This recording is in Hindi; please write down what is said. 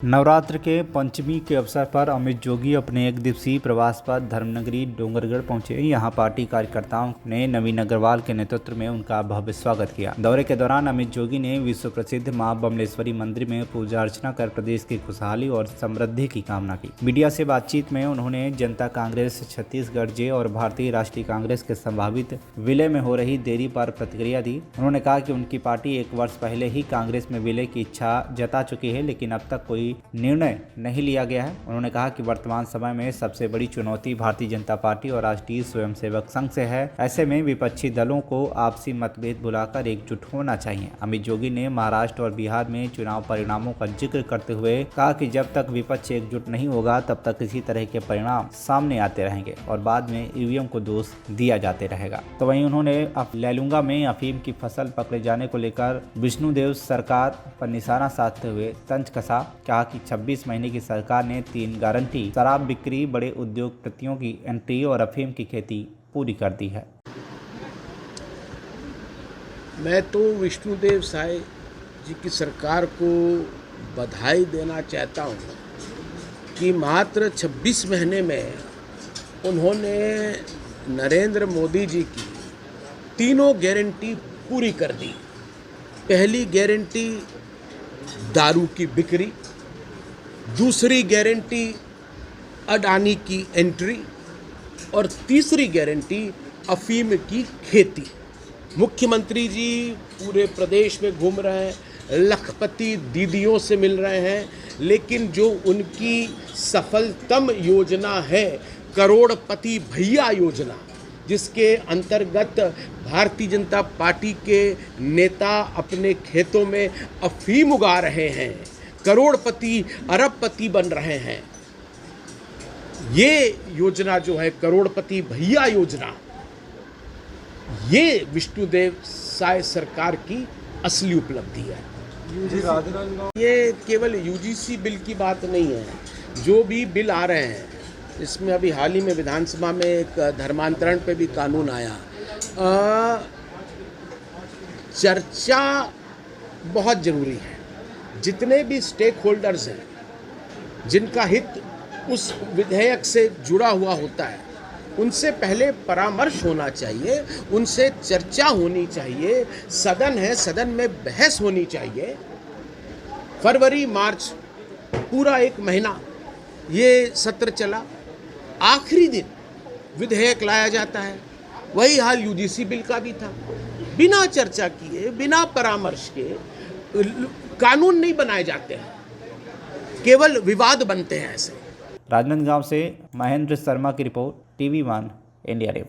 नवरात्र के पंचमी के अवसर पर अमित जोगी अपने एक दिवसीय प्रवास पर धर्मनगरी डोंगरगढ़ पहुंचे। यहां पार्टी कार्यकर्ताओं ने नवीन अग्रवाल के नेतृत्व में उनका भव्य स्वागत किया। दौरे के दौरान अमित जोगी ने विश्व प्रसिद्ध मां बमलेश्वरी मंदिर में पूजा अर्चना कर प्रदेश की खुशहाली और समृद्धि की कामना की। मीडिया से बातचीत में उन्होंने जनता कांग्रेस छत्तीसगढ़ जे और भारतीय राष्ट्रीय कांग्रेस के संभावित विलय में हो रही देरी पर प्रतिक्रिया दी। उन्होंने कहा कि उनकी पार्टी 1 वर्ष पहले ही कांग्रेस में विलय की इच्छा जता चुकी है, लेकिन अब तक कोई निर्णय नहीं लिया गया है। उन्होंने कहा कि वर्तमान समय में सबसे बड़ी चुनौती भारतीय जनता पार्टी और राष्ट्रीय स्वयंसेवक संघ से है। ऐसे में विपक्षी दलों को आपसी मतभेद भुलाकर एकजुट होना चाहिए। अमित जोगी ने महाराष्ट्र और बिहार में चुनाव परिणामों का जिक्र करते हुए कहा कि जब तक विपक्ष एकजुट नहीं होगा तब तक इसी तरह के परिणाम सामने आते रहेंगे और बाद में ईवीएम को दोष दिया जाते रहेगा। तो वहीं उन्होंने लैलूंगा में अफीम की फसल पकड़े जाने को लेकर विष्णुदेव सरकार पर निशाना साधते हुए तंज कसा। कहा कि 26 महीने की सरकार ने 3 गारंटी शराब बिक्री, बड़े उद्योगपतियों की एंट्री और अफीम की खेती पूरी कर दी है। मैं तो विष्णुदेव साय जी की सरकार को बधाई देना चाहता हूँ कि मात्र 26 महीने में उन्होंने नरेंद्र मोदी जी की तीनों गारंटी पूरी कर दी। पहली गारंटी दारू की बिक्री, दूसरी गारंटी अडानी की एंट्री और तीसरी गारंटी अफीम की खेती। मुख्यमंत्री जी पूरे प्रदेश में घूम रहे हैं, लखपति दीदियों से मिल रहे हैं, लेकिन जो उनकी सफलतम योजना है करोड़पति भैया योजना, जिसके अंतर्गत भारतीय जनता पार्टी के नेता अपने खेतों में अफीम उगा रहे हैं, करोड़पति अरबपति बन रहे हैं। ये योजना जो है करोड़पति भैया योजना, ये विष्णुदेव साय सरकार की असली उपलब्धि है। ये केवल यूजीसी बिल की बात नहीं है। जो भी बिल आ रहे हैं, इसमें अभी हाल ही में विधानसभा में एक धर्मांतरण पे भी कानून आया। चर्चा बहुत ज़रूरी है। जितने भी स्टेक होल्डर्स हैं, जिनका हित उस विधेयक से जुड़ा हुआ होता है, उनसे पहले परामर्श होना चाहिए, उनसे चर्चा होनी चाहिए। सदन है, सदन में बहस होनी चाहिए। फरवरी मार्च पूरा 1 महीना ये सत्र चला, आखिरी दिन विधेयक लाया जाता है। वही हाल यूजीसी बिल का भी था। बिना चर्चा किए, बिना परामर्श के कानून नहीं बनाए जाते हैं, केवल विवाद बनते हैं ऐसे। राजनांदगांव से महेंद्र शर्मा की रिपोर्ट, TV1 इंडिया न्यूज़।